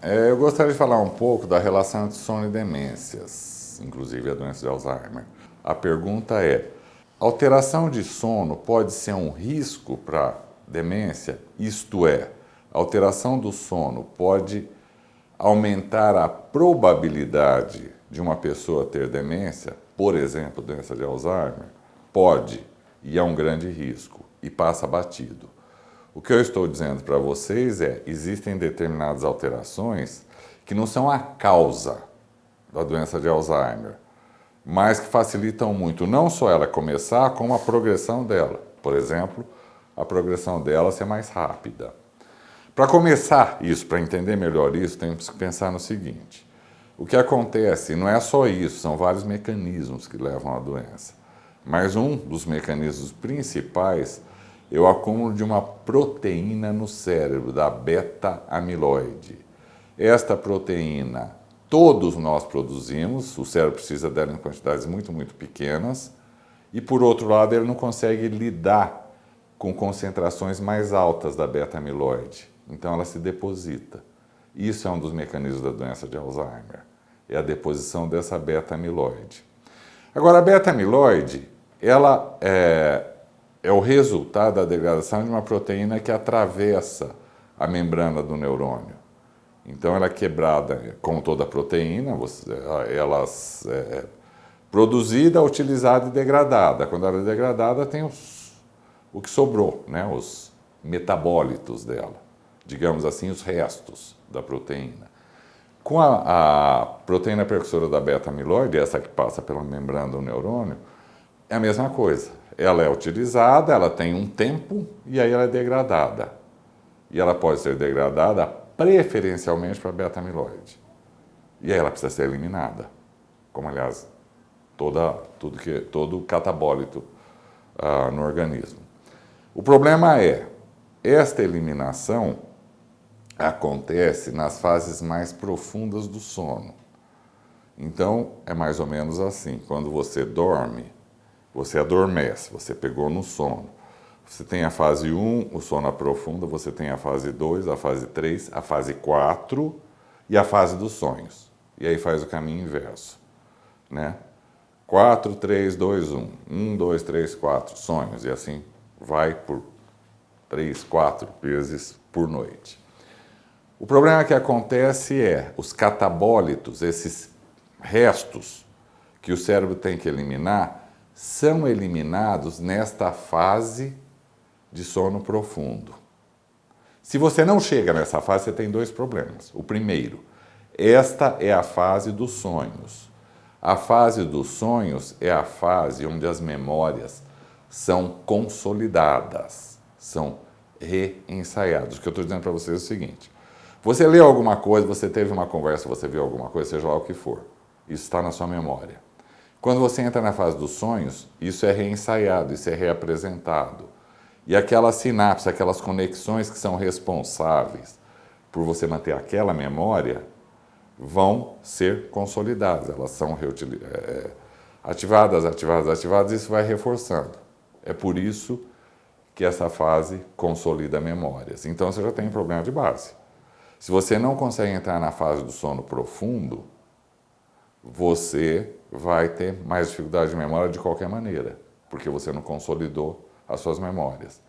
Eu gostaria de falar um pouco da relação entre sono e demências, inclusive a doença de Alzheimer. A pergunta é: alteração de sono pode ser um risco para demência? Isto é, a alteração do sono pode aumentar a probabilidade de uma pessoa ter demência, por exemplo, doença de Alzheimer? Pode, e é um grande risco, e passa batido. O que eu estou dizendo para vocês é: existem determinadas alterações que não são a causa da doença de Alzheimer, mas que facilitam muito não só ela começar, como a progressão dela. Por exemplo, a progressão dela ser mais rápida. Para começar isso, para entender melhor isso, temos que pensar no seguinte: o que acontece não é só isso, são vários mecanismos que levam à doença. Mas um dos mecanismos principais é o acúmulo de uma proteína no cérebro, da beta-amiloide. Esta proteína todos nós produzimos, o cérebro precisa dela em quantidades muito, muito pequenas, e por outro lado ele não consegue lidar com concentrações mais altas da beta-amiloide. Então ela se deposita. Isso é um dos mecanismos da doença de Alzheimer, é a deposição dessa beta-amiloide. Agora, a beta-amiloide, ela é o resultado da degradação de uma proteína que atravessa a membrana do neurônio. Então, ela é quebrada, como toda proteína, ela é produzida, utilizada e degradada. Quando ela é degradada, tem o que sobrou, né? Os metabólitos dela, digamos assim, os restos da proteína. Com a proteína precursora da beta-amiloide, essa que passa pela membrana do neurônio, é a mesma coisa. Ela é utilizada, ela tem um tempo e aí ela é degradada. E ela pode ser degradada preferencialmente para beta-amiloide. E aí ela precisa ser eliminada. Como, aliás, todo catabólito no organismo. O problema é, esta eliminação acontece nas fases mais profundas do sono. Então, é mais ou menos assim: quando você dorme, você adormece, você pegou no sono. Você tem a fase 1, o sono aprofunda, você tem a fase 2, a fase 3, a fase 4 e a fase dos sonhos. E aí faz o caminho inverso, né? 4, 3, 2, 1. 1, 2, 3, 4, sonhos. E assim vai por 3, 4 vezes por noite. O problema que acontece é os catabólitos, esses restos que o cérebro tem que eliminar, são eliminados nesta fase de sono profundo. Se você não chega nessa fase, você tem dois problemas. O primeiro, esta é a fase dos sonhos. A fase dos sonhos é a fase onde as memórias são consolidadas, são reensaiadas. O que eu estou dizendo para vocês é o seguinte: você leu alguma coisa, você teve uma conversa, você viu alguma coisa, seja lá o que for, isso está na sua memória. Quando você entra na fase dos sonhos, isso é reensaiado, isso é reapresentado. E aquelas sinapses, aquelas conexões que são responsáveis por você manter aquela memória, vão ser consolidadas. Elas são ativadas, e isso vai reforçando. É por isso que essa fase consolida memórias. Então você já tem um problema de base. Se você não consegue entrar na fase do sono profundo, você vai ter mais dificuldade de memória de qualquer maneira, porque você não consolidou as suas memórias.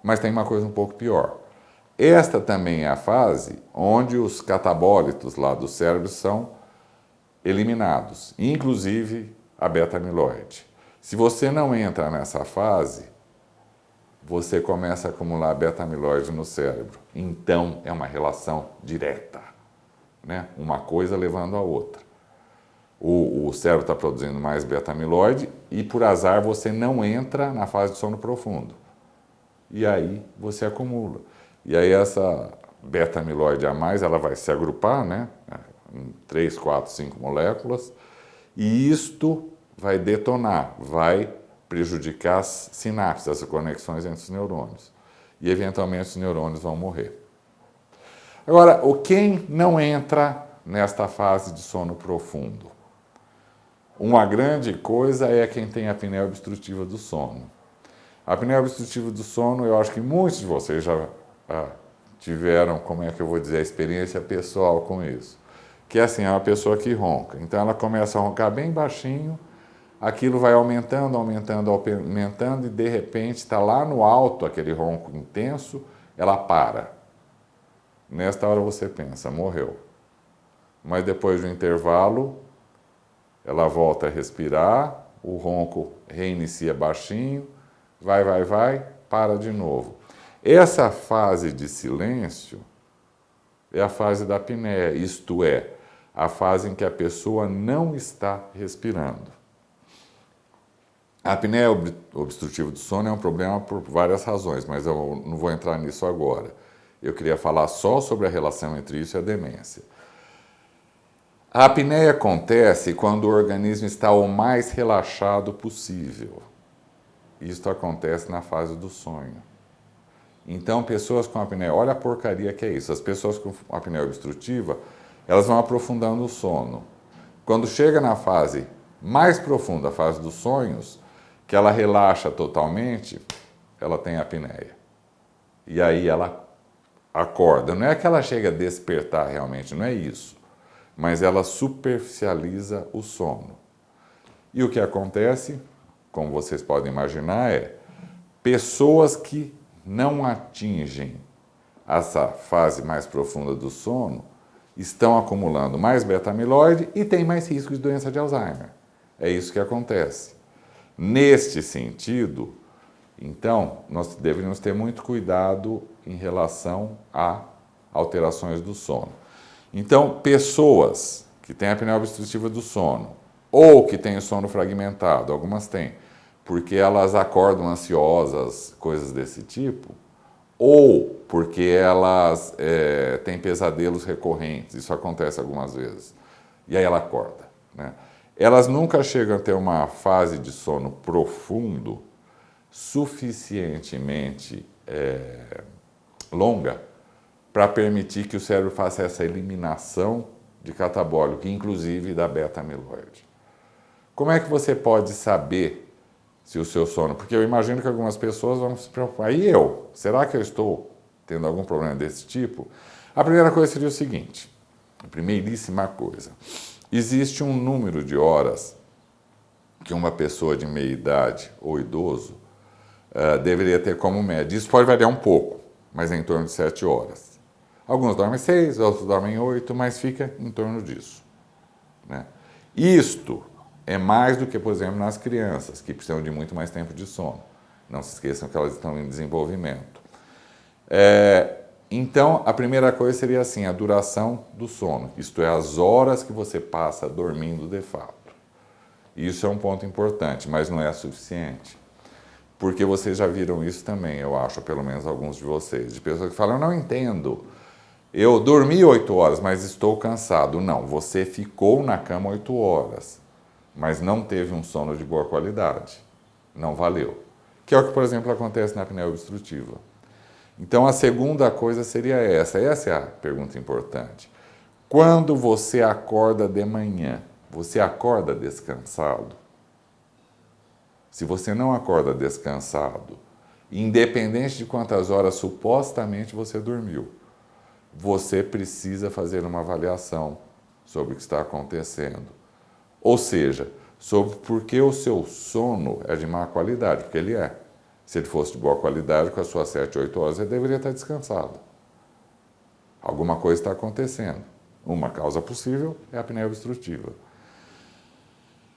Mas tem uma coisa um pouco pior. Esta também é a fase onde os catabólitos lá do cérebro são eliminados, inclusive a beta-amiloide. Se você não entra nessa fase, você começa a acumular beta-amiloide no cérebro. Então, é uma relação direta, né? Uma coisa levando a outra. O cérebro está produzindo mais beta-amiloide e, por azar, você não entra na fase de sono profundo. E aí você acumula. E aí essa beta-amiloide a mais, ela vai se agrupar, né, em 3, 4, 5 moléculas, e isto vai detonar, vai prejudicar as sinapses, as conexões entre os neurônios. E, eventualmente, os neurônios vão morrer. Agora, quem não entra nesta fase de sono profundo? Uma grande coisa é quem tem a apneia obstrutiva do sono. A apneia obstrutiva do sono, eu acho que muitos de vocês já tiveram, como é que eu vou dizer, a experiência pessoal com isso. Que é assim, é uma pessoa que ronca. Então ela começa a roncar bem baixinho, aquilo vai aumentando, aumentando, aumentando e de repente está lá no alto aquele ronco intenso, ela para. Nesta hora você pensa, morreu. Mas depois do intervalo, ela volta a respirar, o ronco reinicia baixinho, vai, para de novo. Essa fase de silêncio é a fase da apneia, isto é, a fase em que a pessoa não está respirando. A apneia obstrutiva do sono é um problema por várias razões, mas eu não vou entrar nisso agora. Eu queria falar só sobre a relação entre isso e a demência. A apneia acontece quando o organismo está o mais relaxado possível. Isto acontece na fase do sonho. Então, pessoas com apneia, olha a porcaria que é isso. As pessoas com apneia obstrutiva, elas vão aprofundando o sono. Quando chega na fase mais profunda, a fase dos sonhos, que ela relaxa totalmente, ela tem apneia. E aí ela acorda. Não é que ela chega a despertar realmente, não é isso. Mas ela superficializa o sono. E o que acontece, como vocês podem imaginar, é pessoas que não atingem essa fase mais profunda do sono estão acumulando mais beta-amiloide e têm mais risco de doença de Alzheimer. É isso que acontece. Neste sentido, então, nós deveríamos ter muito cuidado em relação a alterações do sono. Então, pessoas que têm apneia obstrutiva do sono ou que têm o sono fragmentado, algumas têm, porque elas acordam ansiosas, coisas desse tipo, ou porque elas têm pesadelos recorrentes, isso acontece algumas vezes, e aí ela acorda, né? Elas nunca chegam a ter uma fase de sono profundo suficientemente longa para permitir que o cérebro faça essa eliminação de catabólico, inclusive da beta-amiloide. Como é que você pode saber se o seu sono... Porque eu imagino que algumas pessoas vão se preocupar. E eu? Será que eu estou tendo algum problema desse tipo? A primeira coisa seria o seguinte, a primeiríssima coisa. Existe um número de horas que uma pessoa de meia idade ou idoso deveria ter como média. Isso pode variar um pouco, mas é em torno de 7 horas. Alguns dormem 6, outros dormem 8, mas fica em torno disso, né? Isto é mais do que, por exemplo, nas crianças, que precisam de muito mais tempo de sono. Não se esqueçam que elas estão em desenvolvimento. Então, a primeira coisa seria assim, a duração do sono, isto é, as horas que você passa dormindo de fato. Isso é um ponto importante, mas não é suficiente. Porque vocês já viram isso também, eu acho, pelo menos alguns de vocês, de pessoas que falam, eu não entendo, eu dormi 8 horas, mas estou cansado. Não, você ficou na cama 8 horas, mas não teve um sono de boa qualidade. Não valeu. Que é o que, por exemplo, acontece na apneia obstrutiva. Então, a segunda coisa seria essa. Essa é a pergunta importante. Quando você acorda de manhã, você acorda descansado? Se você não acorda descansado, independente de quantas horas supostamente você dormiu, você precisa fazer uma avaliação sobre o que está acontecendo. Ou seja, sobre por que o seu sono é de má qualidade, porque ele é. Se ele fosse de boa qualidade, com as suas 7, 8 horas, ele deveria estar descansado. Alguma coisa está acontecendo. Uma causa possível é a apneia obstrutiva.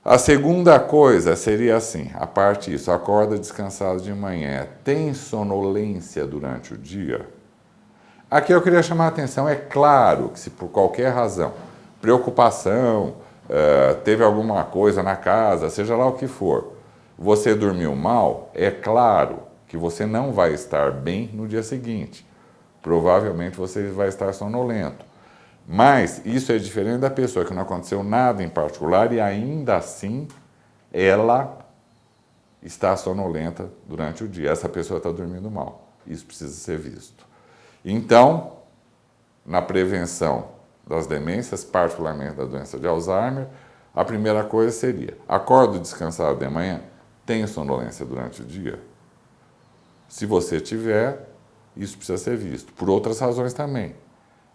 A segunda coisa seria assim, a parte disso, acorda descansado de manhã, tem sonolência durante o dia? Aqui eu queria chamar a atenção, é claro que se por qualquer razão, preocupação, teve alguma coisa na casa, seja lá o que for, você dormiu mal, é claro que você não vai estar bem no dia seguinte. Provavelmente você vai estar sonolento. Mas isso é diferente da pessoa que não aconteceu nada em particular e ainda assim ela está sonolenta durante o dia. Essa pessoa está dormindo mal. Isso precisa ser visto. Então, na prevenção das demências, particularmente da doença de Alzheimer, a primeira coisa seria, acordo descansado de manhã, tenho sonolência durante o dia? Se você tiver, Isso precisa ser visto. Por outras razões também.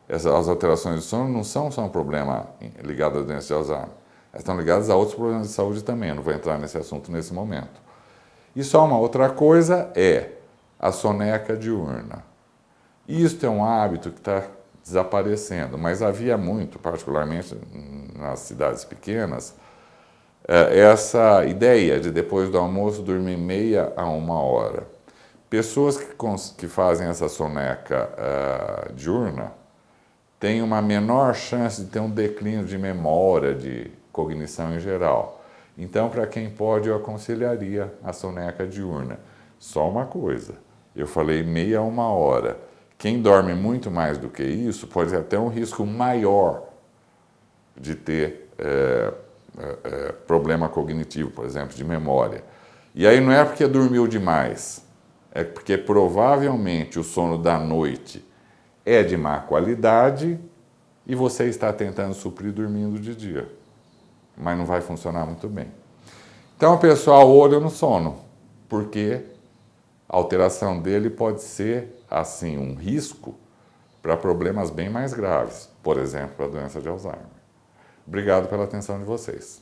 As alterações de sono não são só um problema ligado à doença de Alzheimer. Elas estão ligadas a outros problemas de saúde também. Eu não vou entrar nesse assunto nesse momento. E só uma outra coisa é a soneca diurna. Isto é um hábito que está desaparecendo, mas havia muito, particularmente nas cidades pequenas, essa ideia de depois do almoço dormir meia a 1 hora. Pessoas que fazem essa soneca diurna têm uma menor chance de ter um declínio de memória, de cognição em geral. Então, para quem pode, eu aconselharia a soneca diurna. Só uma coisa, eu falei meia a 1 hora. Quem dorme muito mais do que isso pode ter até um risco maior de ter problema cognitivo, por exemplo, de memória. E aí não é porque dormiu demais, é porque provavelmente o sono da noite é de má qualidade e você está tentando suprir dormindo de dia, mas não vai funcionar muito bem. Então, pessoal, olho no sono, porque a alteração dele pode ser, assim, um risco para problemas bem mais graves, por exemplo, a doença de Alzheimer. Obrigado pela atenção de vocês.